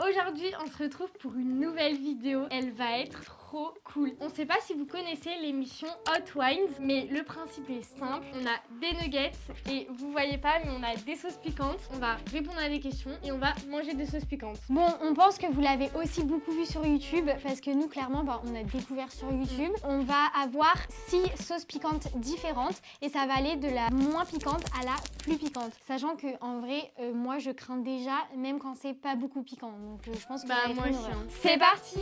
Aujourd'hui, on se retrouve pour une nouvelle vidéo. Elle va être trop cool. On sait pas si vous connaissez l'émission Hot Wines, mais le principe est simple. On a des nuggets et vous voyez pas, mais on a des sauces piquantes. On va répondre à des questions et on va manger des sauces piquantes. Bon, on pense que vous l'avez aussi beaucoup vu sur YouTube parce que nous, clairement, on a découvert sur YouTube. On va avoir 6 sauces piquantes différentes et ça va aller de la moins piquante à la plus piquante. Sachant que en vrai, moi, je crains déjà, même quand c'est pas beaucoup piquant. Donc, je pense que ça va être moi une aussi. horreur. C'est parti.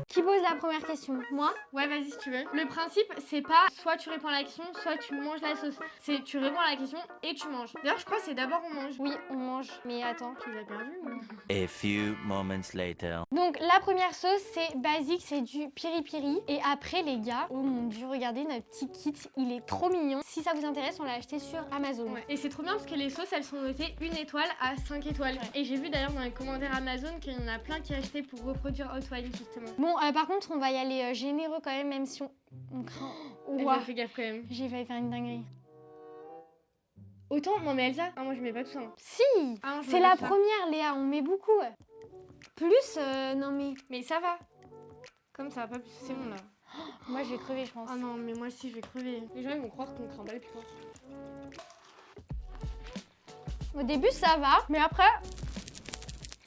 Qui pose la première question? Moi? Ouais, vas-y si tu veux. Le principe, c'est pas soit tu réponds à la question, soit tu manges la sauce. C'est tu réponds à la question et tu manges. D'ailleurs, je crois que c'est d'abord on mange. Oui, on mange. Mais attends. Tu les as perdu ou... A few moments later. Donc la première sauce, c'est basique, c'est du piri-piri. Et après les gars, oh mon dieu, regardez notre petit kit, il est trop mignon. Si ça vous intéresse, on l'a acheté sur Amazon. Ouais. Et c'est trop bien parce que les sauces, elles sont notées 1 étoile à 5 étoiles. Ouais. Et j'ai vu d'ailleurs dans les commentaires Amazon qu'il y en a plein qui achetaient pour reproduire Hot Wine justement. Bon, par contre, on va y aller généreux quand même si on craint. Ouah. Fais gaffe quand même. J'ai failli faire une dinguerie. Autant, non mais Elsa, je mets pas tout ça. Hein. Si, c'est la première Léa, on met beaucoup. Plus, non mais... Mais ça va. Comme ça va pas plus, c'est bon là. Moi je vais crever je pense. Ah non mais moi aussi je vais crever. Les gens ils vont croire qu'on craint pas les piquants. Au début ça va, mais après...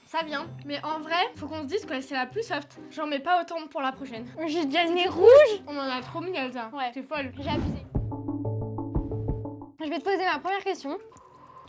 Ça vient, mais en vrai, faut qu'on se dise que c'est la plus soft. J'en mets pas autant pour la prochaine. J'ai déjà le nez rouge. On en a trop mis Elsa. Ouais. C'est folle. J'ai abusé. Je vais te poser ma première question.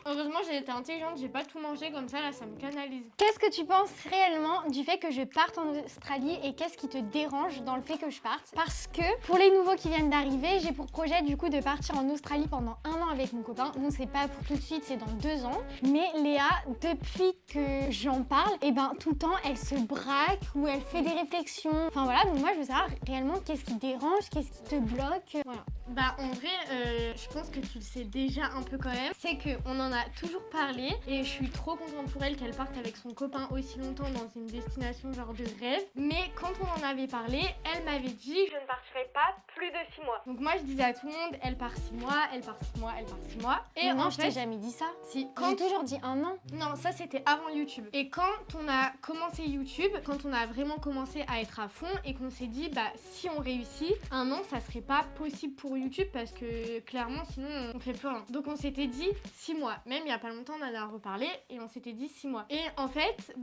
Heureusement, j'ai été intelligente, j'ai pas tout mangé comme ça, là, ça me canalise. Qu'est-ce que tu penses réellement du fait que je parte en Australie et qu'est-ce qui te dérange dans le fait que je parte? Parce que pour les nouveaux qui viennent d'arriver, j'ai pour projet du coup de partir en Australie pendant 1 an avec mon copain. Donc c'est pas pour tout de suite, c'est dans 2 ans. Mais Léa, depuis que j'en parle, et tout le temps elle se braque ou elle fait des réflexions. Enfin voilà, donc moi je veux savoir réellement qu'est-ce qui te dérange, qu'est-ce qui te bloque. Voilà. Bah en vrai, je pense que tu le sais déjà un peu quand même. C'est qu'on en a toujours parlé et je suis trop contente pour elle qu'elle parte avec son copain aussi longtemps dans une destination genre de rêve. Mais quand on en avait parlé, elle m'avait dit je ne partirai pas plus de 6 mois. Donc moi je disais à tout le monde elle part 6 mois, elle part 6 mois, elle part 6 mois. Et non, en je fait, t'ai jamais dit ça. Si, J'ai toujours dit 1 an. Non, ça c'était avant YouTube. Et quand on a commencé YouTube, quand on a vraiment commencé à être à fond et qu'on s'est dit si on réussit, 1 an ça serait pas possible pour YouTube parce que clairement sinon on fait plus rien. Donc on s'était dit 6 mois. Même il y a pas longtemps on en a reparlé et on s'était dit 6 mois. Et en fait,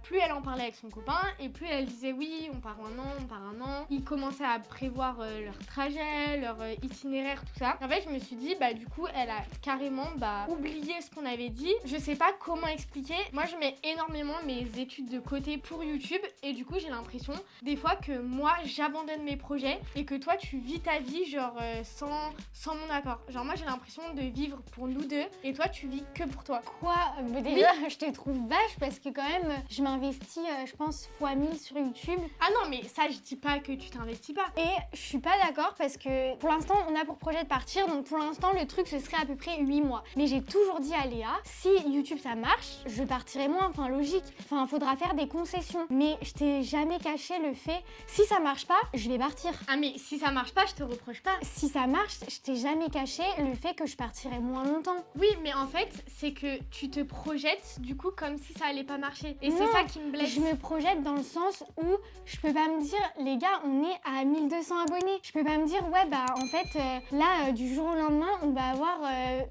plus elle en parlait avec son copain et plus elle disait oui, on part 1 an, on part 1 an. Ils commençaient à prévoir leur trajet, leur itinéraire, tout ça. En fait, je me suis dit du coup, elle a carrément oublié ce qu'on avait dit. Je sais pas comment expliquer. Moi, je mets énormément mes études de côté pour YouTube et du coup, j'ai l'impression des fois que moi, j'abandonne mes projets et que toi, tu vis ta vie genre sans mon accord. Genre moi, j'ai l'impression de vivre pour nous deux et toi, tu vis que pour toi. Quoi? Déjà, je te trouve vache parce que quand même, je m'investis, je pense, fois 1000 sur YouTube. Ah non, mais ça, je dis pas que tu t'investis pas. Et je suis pas d'accord parce que pour l'instant, on a pour projet de partir. Donc pour l'instant, le truc, ce serait à peu près 8 mois. Mais j'ai toujours dit à Léa, si YouTube ça marche, je partirai moins. Enfin, logique. Enfin, faudra faire des concessions. Mais je t'ai jamais caché le fait, si ça marche pas, je vais partir. Ah mais si ça marche pas, je te reproche pas. Si ça marche, je t'ai jamais caché le fait que je partirai moins longtemps. Oui, mais en fait, c'est que tu te projettes du coup comme si ça allait pas marcher. Et non, c'est ça qui me blesse. Je me projette dans le sens où je peux pas me dire, les gars, on est à 1200 abonnés. Je peux pas me dire, ouais, en fait, là, du jour au lendemain, on va avoir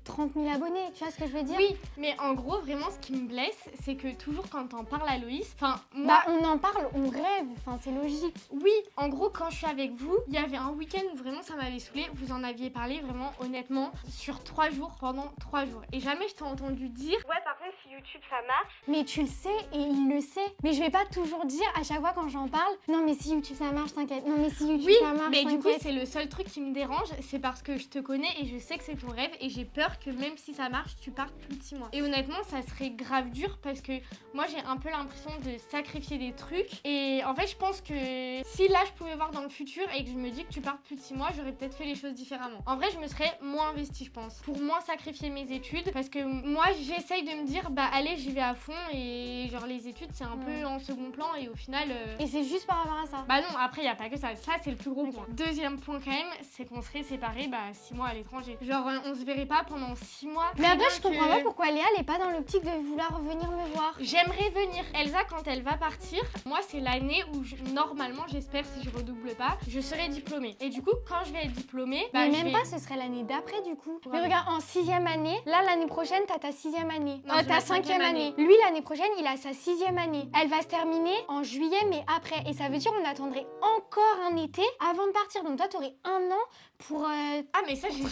30 000 abonnés. Tu vois ce que je veux dire? Oui, mais en gros, vraiment, ce qui me blesse, c'est que toujours quand t'en parles à Loïs, enfin, moi... on en parle, on rêve, enfin, c'est logique. Oui, en gros, quand je suis avec vous, il y avait un week-end où vraiment ça m'avait saoulé. Vous en aviez parlé vraiment, honnêtement, sur 3 jours, pendant 3 jours. Et jamais je t'ai entendu dire, ouais, par contre, si YouTube ça marche... Mais tu le sais et il le sait. Mais je vais pas toujours dire à chaque fois quand j'en parle, non mais si YouTube ça marche, t'inquiète. Non mais si YouTube ça marche, mais t'inquiète. du coup, c'est le seul truc qui me dérange, c'est parce que je te connais et je sais que c'est ton rêve et j'ai peur que même si ça marche, tu partes plus de 6 mois. Et honnêtement, ça serait grave dur parce que moi, j'ai un peu l'impression de sacrifier des trucs. Et en fait, je pense que si là, je pouvais voir dans le futur et que je me dis que tu partes plus de 6 mois, j'aurais peut-être fait les choses différemment. En vrai, je me serais moins investie, je pense, pour moins sacrifier mes études Parce que moi, j'essaye de me dire, bah allez, j'y vais à fond et genre les études, c'est un peu en second plan et au final... Et c'est juste par rapport à ça. Bah non, après, il n'y a pas que ça. Ça, c'est le plus gros point. Deuxième point quand même, c'est qu'on serait séparés 6 mois à l'étranger. Genre, on se verrait pas pendant 6 mois. Mais après, je comprends pas pourquoi Léa, elle est pas dans l'optique de vouloir venir me voir. J'aimerais venir. Elsa, quand elle va partir, moi, c'est l'année où, normalement, j'espère, si je redouble pas, je serai diplômée. Et du coup, quand je vais être diplômée... mais même pas, ce serait l'année d'après du coup. Ouais. Mais regarde, en 6e année, là, l'année prochaine, t'as ta 6e année. Non, Ta 5e année. Lui, l'année prochaine, il a sa 6e année. Elle va se terminer en juillet, mais après. Et ça veut dire on attendrait encore un été avant de partir. Donc toi, t'aurais un an pour Ah mais ça, j'ai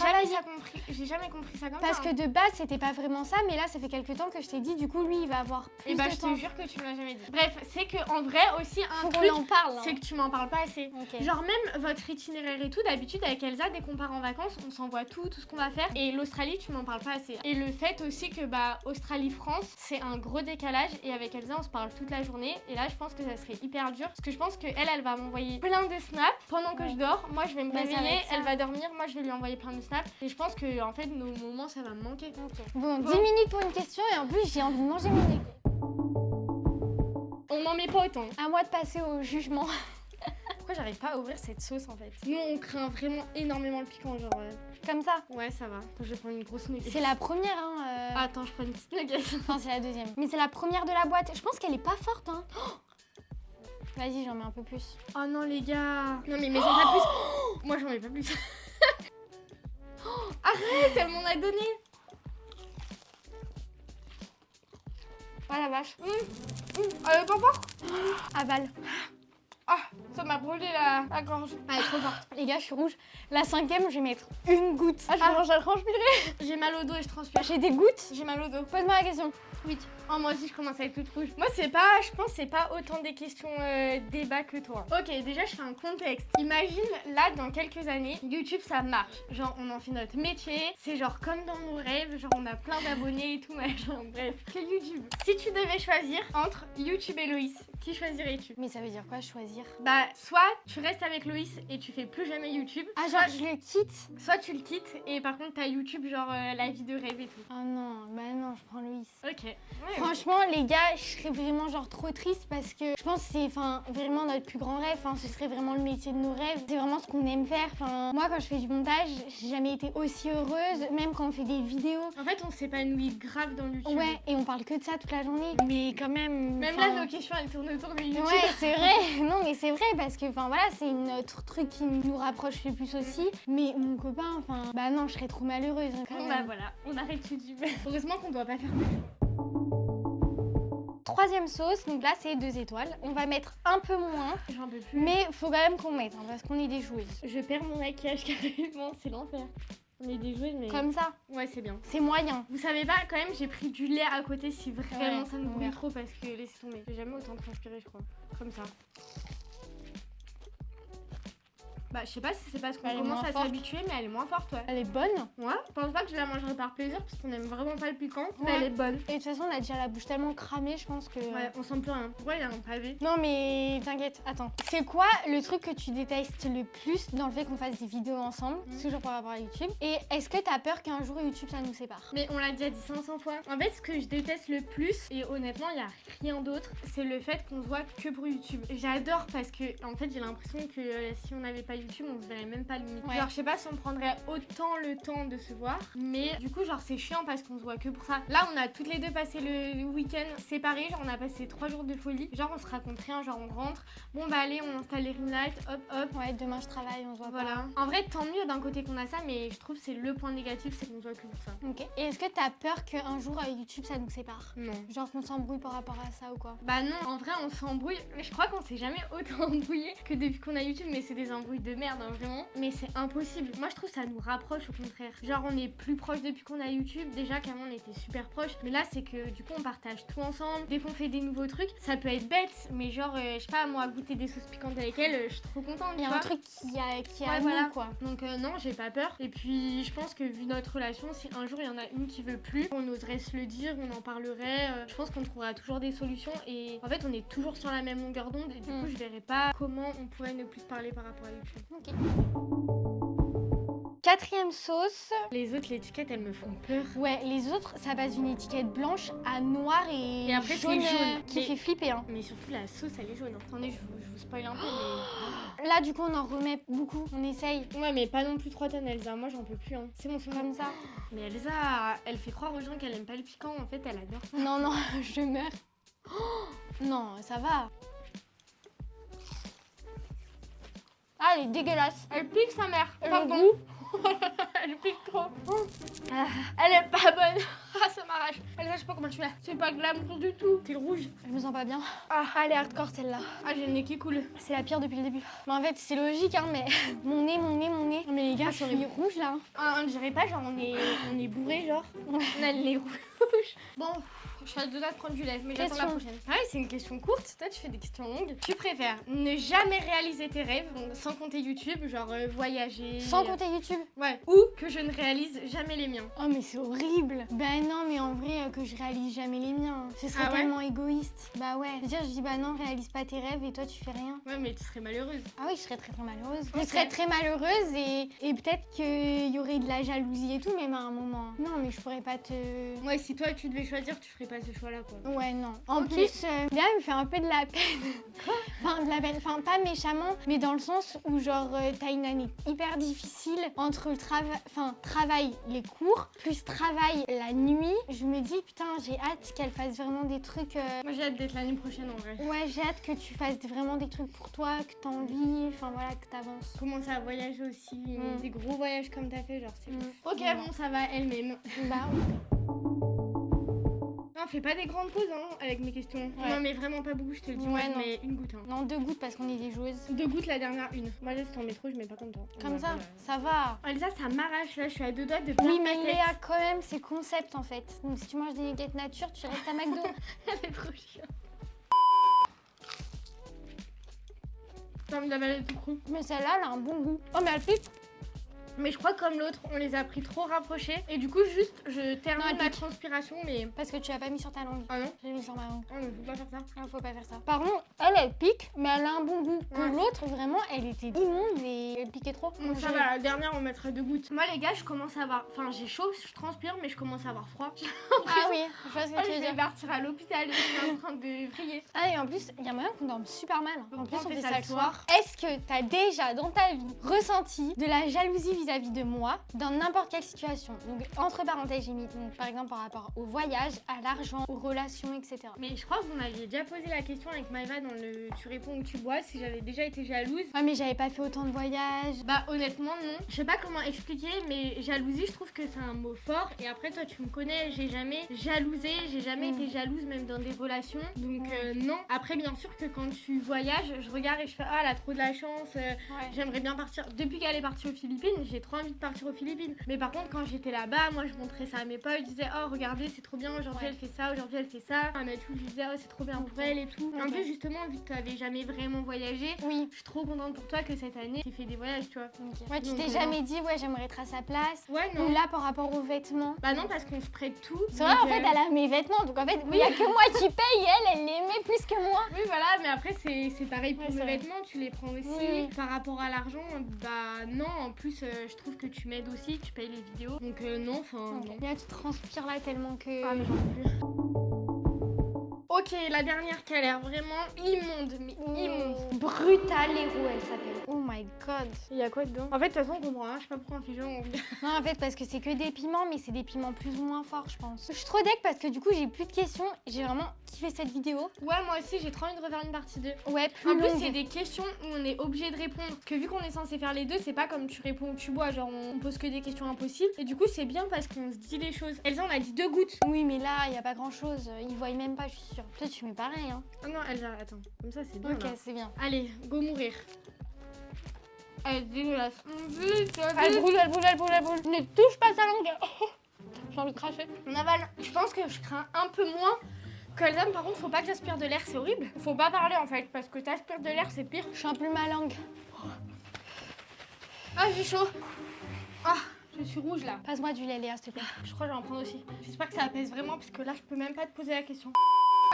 jamais compris ça comme parce ça. que de base, c'était pas vraiment ça, mais là, ça fait quelques temps que je t'ai dit, du coup, lui, il va avoir plus Et de je temps. te jure que tu me l'as jamais dit. Bref, c'est que en vrai aussi Faut un qu'on truc, en parle. c'est que tu m'en parles pas assez. Ok. Genre même votre itinéraire et tout, d'habitude avec Elsa, dès qu'on part en vacances, on s'envoie tout ce qu'on va faire. Et l'Australie, tu m'en parles pas assez. Et le fait aussi que Australie-France, c'est un gros décalage. Et avec Elsa, on se parle toute la journée. Et là, je pense que ça serait hyper dur. Parce que je pense qu'elle va m'envoyer plein de snaps pendant que je dors. Moi, je vais me Bah, ça va réveiller, être ça. elle va dormir. Moi, je vais lui envoyer plein de snaps. Et je pense que en fait, nos moments, ça va me manquer. Bon, 10 minutes pour une question et en plus, j'ai envie de manger mes nez. On n'en met pas autant. À moi de passer au jugement. Pourquoi j'arrive pas à ouvrir cette sauce en fait? Nous, on craint vraiment énormément le piquant, genre... Comme ça. Ouais, ça va. Je vais prendre une grosse nugget. C'est la première, hein. Attends, je prends une petite nugget. Enfin, c'est la deuxième. Mais c'est la première de la boîte. Je pense qu'elle est pas forte, hein. Vas-y, j'en mets un peu plus. Oh non, les gars. Non, mais mets-en pas plus. Moi, j'en mets pas plus. Arrête, elle m'en a donné. Oh la vache. Pas fort. Avale. Ah, ça m'a brûlé la gorge. Elle est trop forte. Les gars, je suis rouge. La 5e, je vais mettre une goutte. Ah, je Ah. mange à transpirer. J'ai mal au dos et je transpire. J'ai des gouttes. J'ai mal au dos. Pose-moi la question. 8. Oh, moi aussi, je commence à être toute rouge. Moi, je pense que c'est pas autant des questions débat que toi. Ok, déjà, je fais un contexte. Imagine, là, dans quelques années, YouTube, ça marche. Genre, on en fait notre métier. C'est genre comme dans nos rêves. Genre, on a plein d'abonnés et tout, machin. Bref, que YouTube. Si tu devais choisir entre YouTube et Loïs, qui choisirais-tu? Mais ça veut dire quoi, choisir? Bah, soit tu restes avec Loïs et tu fais plus jamais YouTube. Ah, genre, je le quitte? Soit tu le quittes et par contre, t'as YouTube, genre la vie de rêve et tout. Oh non, bah non, je prends Loïs. Ok. Ouais, Franchement, les gars, je serais vraiment genre trop triste parce que je pense que c'est vraiment notre plus grand rêve. Ce serait vraiment le métier de nos rêves. C'est vraiment ce qu'on aime faire. Moi, quand je fais du montage, j'ai jamais été aussi heureuse, même quand on fait des vidéos. En fait, on s'épanouit grave dans YouTube. Ouais, et on parle que de ça toute la journée. Mais quand même. Même là, nos questions, elles tournent autour de YouTube. Ouais, c'est vrai. Non, mais c'est vrai parce que, voilà, c'est notre truc qui nous rapproche le plus aussi. Mais mon copain, bah non, je serais trop malheureuse. Quand Bon, même. bah voilà, on arrête YouTube. Heureusement qu'on doit pas faire. Troisième sauce, donc là c'est 2 étoiles. On va mettre un peu moins, J'en peux plus. mais faut quand même qu'on mette parce qu'on est des joueuses. Je perds mon maquillage carrément, c'est l'enfer. On est des joueuses, mais. Comme ça, Ouais, c'est bien. c'est moyen. Vous savez pas, quand même, j'ai pris du lait à côté si vraiment Ouais, ça nous brûle ouais. trop parce que laissez tomber. J'ai jamais autant transpiré, je crois. Comme ça. Bah, je sais pas si c'est parce qu'on Elle est commence moins à forte. s'habituer, mais elle est moins forte, ouais. Elle est bonne. Ouais, je pense pas que je la mangerai par plaisir parce qu'on aime vraiment pas le piquant, mais Ouais. elle est bonne. Et de toute façon, on a déjà la bouche tellement cramée, je pense que. Ouais, on sent plus rien. Pourquoi il y a un pavé? Non mais t'inquiète, attends. C'est quoi le truc que tu détestes le plus dans le fait qu'on fasse des vidéos ensemble, toujours par rapport à YouTube? Et est-ce que t'as peur qu'un jour YouTube ça nous sépare? Mais on l'a déjà dit 500 fois. En fait, ce que je déteste le plus, et honnêtement, il y a rien d'autre, c'est le fait qu'on se voit que pour YouTube. J'adore parce que, en fait, j'ai l'impression que si on n'avait pas YouTube, on se verrait même pas limite. Ouais. Genre, je sais pas si on prendrait autant le temps de se voir, mais du coup, genre, c'est chiant parce qu'on se voit que pour ça. Là, on a toutes les deux passé le week-end séparés, genre, on a passé 3 jours de folie. Genre, on se raconte rien, genre, on rentre. Bon, bah, allez, on installe les ring lights, hop, hop. Ouais, demain je travaille, on se voit Voilà. En vrai, tant mieux d'un côté qu'on a ça, mais je trouve que c'est le point négatif, c'est qu'on se voit que pour ça. pas. Ok. Et est-ce que t'as peur qu'un jour YouTube ça nous sépare? Non. Genre qu'on s'embrouille par rapport à ça ou quoi? Bah non, en vrai on s'embrouille, mais je crois qu'on s'est jamais autant embrouillé que depuis qu'on a YouTube, mais c'est des embrouilles de merde hein, vraiment, mais c'est impossible. Moi je trouve que ça nous rapproche au contraire. Genre on est plus proches depuis qu'on a YouTube, déjà qu'avant on était super proches, mais là c'est que du coup on partage tout ensemble, dès qu'on fait des nouveaux trucs, ça peut être bête, mais genre je sais pas moi goûter des sauces piquantes avec elle, je suis trop contente. Il y a tu un vois. truc qui a Ouais, nous, voilà. quoi. Donc non, j'ai pas peur. Et puis je pense que vu notre relation, si un jour il y en a une qui veut plus, on oserait se le dire, on en parlerait. Je pense qu'on trouvera toujours des solutions. Et en fait, on est toujours sur la même longueur d'onde. Et du coup, je verrais pas comment on pourrait ne plus se parler par rapport à YouTube. Ok. 4e sauce. Les autres, l'étiquette, elles me font peur. Ouais, les autres, ça passe d'une étiquette blanche à noir et après, c'est jaune, jaune. qui Mais- fait flipper. Hein. Mais surtout, la sauce, elle est jaune. Hein. Attendez, je vous spoil un peu, mais... Là, du coup, on en remet beaucoup. On essaye Ouais, mais pas non plus 3 tonnes, Elsa. Moi, j'en peux plus. Hein. C'est bon, c'est bon. comme ça. Mais Elsa, elle fait croire aux gens qu'elle aime pas le piquant. En fait, elle adore ça. Non, non, je meurs. Oh, non, ça va. Ah, elle est dégueulasse. Elle pique sa mère. Le Pardon. goût. Elle pique trop. Ah, Elle est pas bonne. Ah, ça m'arrache. Elsa, je sais pas comment tu l'as. C'est pas glamour du tout. T'es rouge. je me sens pas bien. Ah, Elle est hardcore celle-là. ah j'ai le nez qui coule. C'est la pire depuis le début. Mais en fait, c'est logique, hein, mais mon nez. Non, mais les gars, Ah, je c'est suis horrible. rouge là. Ah, on dirait pas, genre, on est bourré, genre. On a le nez rouge. Bon, je suis à deux doigts de prendre du lait, mais j'attends la Question. prochaine. Ouais, c'est une question courte. Toi, tu fais des questions longues. Tu préfères ne jamais réaliser tes rêves, donc sans compter YouTube, genre voyager. Sans compter YouTube. Ouais. Ou que je ne réalise jamais les miens. Oh mais c'est horrible. Ben non mais en vrai que je réalise jamais les miens. Ce serait Ah ouais tellement égoïste. Bah ouais. C'est-à-dire je dis bah non réalise pas tes rêves et toi tu fais rien. Ouais, mais tu serais malheureuse. Ah oui je serais très malheureuse. Ok. Je serais très malheureuse et peut-être qu'il y aurait de la jalousie et tout même à un moment. Non mais je pourrais pas te... Ouais, si toi tu devais choisir, tu ferais pas ce choix-là, quoi. Ouais non. En Ok. plus là elle me fait un peu de la peine. Enfin de la peine. Enfin pas méchamment mais dans le sens où genre t'as une année hyper difficile entre le travail, les cours, plus travail la nuit. Je me dis putain j'ai hâte qu'elle fasse vraiment des trucs... Moi, j'ai hâte d'être l'année prochaine, en vrai. Ouais, j'ai hâte que tu fasses vraiment des trucs pour toi, que t'as envie, enfin voilà, que t'avances. Commencer à voyager aussi, des gros voyages comme t'as fait, genre c'est Mm. ouf. Ok, Ouais. bon, ça va elle-même. Bah Non, fais pas des grandes pauses hein, avec mes questions. Ouais. Non, mais vraiment pas beaucoup, je te le dis. Ouais, Moi, je non. mets une goutte. Hein. non, 2 gouttes parce qu'on est des joueuses. 2 gouttes, la dernière, une. Moi, là, si t'en mets trop, je mets pas comme toi. Comme Ouais, ça, voilà. ça va. Elsa, ça m'arrache, là, je suis à deux doigts de Oui, perdre mais ma tête. Léa, quand même, c'est concept en fait. Donc si tu manges des nuggets nature, tu restes à McDo. Elle est trop chiante. T'as envie d'avaler tout cru. Mais celle-là, elle a un bon goût. Oh, mais elle pique. Mais je crois que comme l'autre, on les a pris trop rapprochés. Et du coup, juste, je termine Non, elle ma pique. transpiration, mais... Parce que tu l'as pas mis sur ta langue. Ah non. J'ai mis sur ma langue. Ah non, faut pas faire ça. Ah, faut pas faire ça. Par contre, elle pique, mais elle a un bon goût. Que Ouais. l'autre, vraiment, elle était immonde et elle piquait trop. Bon, ça va, la dernière, on mettra 2 gouttes. Moi, les gars, je commence à avoir... Enfin, j'ai chaud, je transpire, mais je commence à avoir froid. Ah oui, je vois ce Oh, que tu je veux vais dire. partir à l'hôpital, je suis en train de vriller. Ah et en plus, il y a moyen qu'on dorme super mal. En plus, on fait ça le soir. soir. Est-ce que t'as déjà dans ta vie ressenti de la jalousie vis-à-vis de moi dans n'importe quelle situation? Donc entre parenthèses, j'ai mis donc, par exemple par rapport au voyage, à l'argent, aux relations, etc. Mais je crois que vous m'aviez déjà posé la question avec Maëva dans le Tu réponds ou tu bois si j'avais déjà été jalouse. Ouais mais j'avais pas fait autant de voyages. Bah honnêtement non. Je sais pas comment expliquer mais jalousie je trouve que c'est un mot fort et après toi tu me connais, j'ai jamais jalousé, j'ai jamais été jalouse même dans des relations. Donc non. Après bien sûr que quand tu voyages, je regarde et je fais ah elle a trop de la chance, Ouais. j'aimerais bien partir. Depuis qu'elle est partie aux Philippines, j'ai trop envie de partir aux Philippines. Mais par contre quand j'étais là-bas, moi je montrais ça à mes potes, je disais oh regardez c'est trop bien, aujourd'hui Ouais. elle fait ça, aujourd'hui elle fait ça. À Mathieu je lui disais oh c'est trop bien pour elle et tout. En Ok. plus justement vu que tu avais jamais vraiment voyagé, Oui. je suis trop contente pour toi que cette année tu fait des voyages, tu vois. Ouais, tu Donc, t'es jamais dit ouais j'aimerais être à sa place. Ouais, Ou non. là par rapport aux vêtements. Bah non, parce qu'on se prête tout. C'est vrai donc, en fait elle a mes vêtements donc en fait il y a que moi qui paye et elle les met plus que moi. Oui, voilà, mais après, c'est pareil pour Ouais, mes c'est vrai. vêtements, tu les prends aussi. Oui. Par rapport à l'argent, bah non, en plus, je trouve que tu m'aides aussi, tu payes les vidéos. Donc non, enfin, non. Là tu transpires là tellement que... Ah, mais j'en peux plus. Ok, la dernière qui a l'air vraiment immonde, mais immonde. Brutalero elle s'appelle. Oh my god. Il y a quoi dedans? En fait, de toute façon, on comprend rien, je sais pas pourquoi on fait genre. Non en fait parce que c'est que des piments mais c'est des piments plus ou moins forts je pense. Je suis trop deck parce que du coup j'ai plus de questions. J'ai vraiment kiffé cette vidéo. Ouais, moi aussi, j'ai trop envie de refaire une partie 2. Ouais plus En plus, longue. c'est des questions où on est obligé de répondre. Parce que vu qu'on est censé faire les deux, c'est pas comme tu réponds ou tu bois, genre on pose que des questions impossibles. Et du coup, c'est bien parce qu'on se dit les choses. Elsa, on a dit 2 gouttes. Oui mais là y a pas grand chose. Ils voient même pas je suis sûre. Toi tu mets pareil hein. Ah non, Elsa, attends. Comme ça, c'est bien. Ok là. c'est bien. Allez, go mourir. Elle est dégueulasse. Vite, Elle brûle, elle brûle, elle brûle, elle brûle. Ne touche pas sa langue. J'ai envie de cracher. On avale. Je pense que je crains un peu moins que Elsa, mais par contre, faut pas que j'aspire de l'air, c'est horrible. Faut pas parler en fait, parce que t'aspires de l'air, c'est pire. Je sens plus ma langue. Ah, j'ai chaud. Ah, je suis rouge là. Passe-moi du lait Léa s'il te plaît. Je crois que je vais en prendre aussi. J'espère que ça apaise vraiment, parce que là, je peux même pas te poser la question.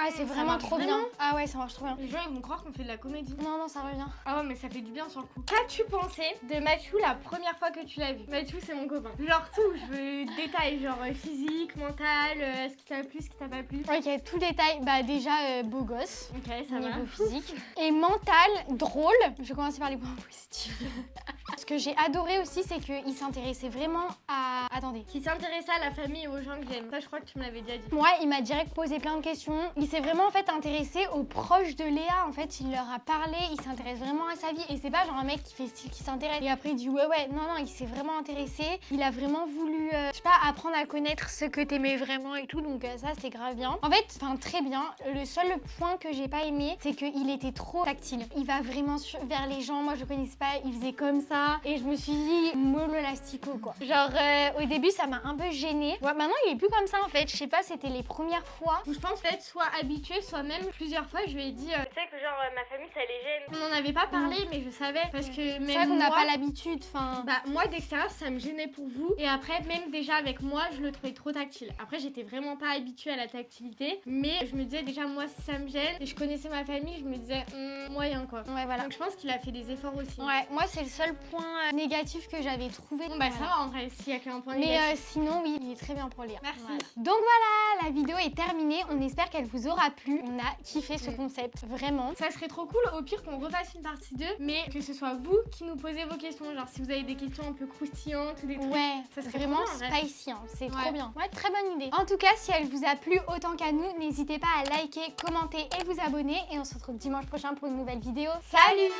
Ah, c'est Ça vraiment marche trop vraiment bien. Ah ouais, ça marche trop bien. Les gens ils vont croire qu'on fait de la comédie. Non, non, ça revient. Ah ouais, mais ça fait du bien sur le coup. Qu'as-tu pensé de Mathieu la première fois que tu l'as vu? Mathieu, c'est mon copain. Genre tout, je veux détails, genre physique, mental, ce qui t'a plu, ce qui t'a pas plu. Ok, tout détail. Bah, déjà, beau gosse. Ok, ça va. Niveau physique. Et mental, drôle. Je vais commencer par les points positifs. Ce que j'ai adoré aussi, c'est qu'il s'intéressait vraiment à... Attendez. Qui s'intéressait à la famille et aux gens que j'aime. Ça, je crois que tu me l'avais déjà dit. Moi, il m'a direct posé plein de questions. Il s'est vraiment en fait intéressé aux proches de Léa. En fait, il leur a parlé. Il s'intéresse vraiment à sa vie. Et c'est pas genre un mec qui fait style qui s'intéresse. Et après, il dit ouais. Non, il s'est vraiment intéressé. Il a vraiment voulu, je sais pas, apprendre à connaître ce que t'aimais vraiment et tout. Donc ça, c'est grave bien. En fait, enfin très bien. Le seul point que j'ai pas aimé, c'est qu'il était trop tactile. Il va vraiment vers les gens. Moi, je connaissais pas. Il faisait comme ça. Et je me suis dit, mollo l'astico quoi. Genre, au début, ça m'a un peu gênée. Ouais, maintenant, il est plus comme ça en fait. Je sais pas, c'était les premières fois. Je pense peut-être soit habitué, soit même plusieurs fois, je lui ai dit, tu sais que genre ma famille ça les gêne. On n'en avait pas parlé, mais je savais parce que C'est même vrai qu'on n'a moi, pas l'habitude. Enfin, bah moi d'extérieur ça me gênait pour vous et après même déjà avec moi je le trouvais trop tactile. Après j'étais vraiment pas habituée à la tactilité, mais je me disais déjà moi si ça me gêne et je connaissais ma famille, je me disais moyen quoi. ouais, voilà. Donc je pense qu'il a fait des efforts aussi. Ouais, moi, c'est le seul point négatif que j'avais trouvé. Bon bah Voilà. ça va en vrai s'il y a qu'un point Mais négatif. sinon, oui, il est très bien pour lire. Merci. Voilà. Donc voilà, la vidéo est terminée. On espère qu'elle vous aura plu. On a kiffé ce concept, vraiment. Ça serait trop cool au pire qu'on refasse une partie 2, mais que ce soit vous qui nous posez vos questions. Genre si vous avez des questions un peu croustillantes ou des trucs. Ouais, Ça serait vraiment trop bien, en vrai. spicy, hein. C'est Ouais. trop bien. Ouais, très bonne idée. En tout cas, si elle vous a plu autant qu'à nous, n'hésitez pas à liker, commenter et vous abonner. Et on se retrouve dimanche prochain pour une nouvelle vidéo. Salut!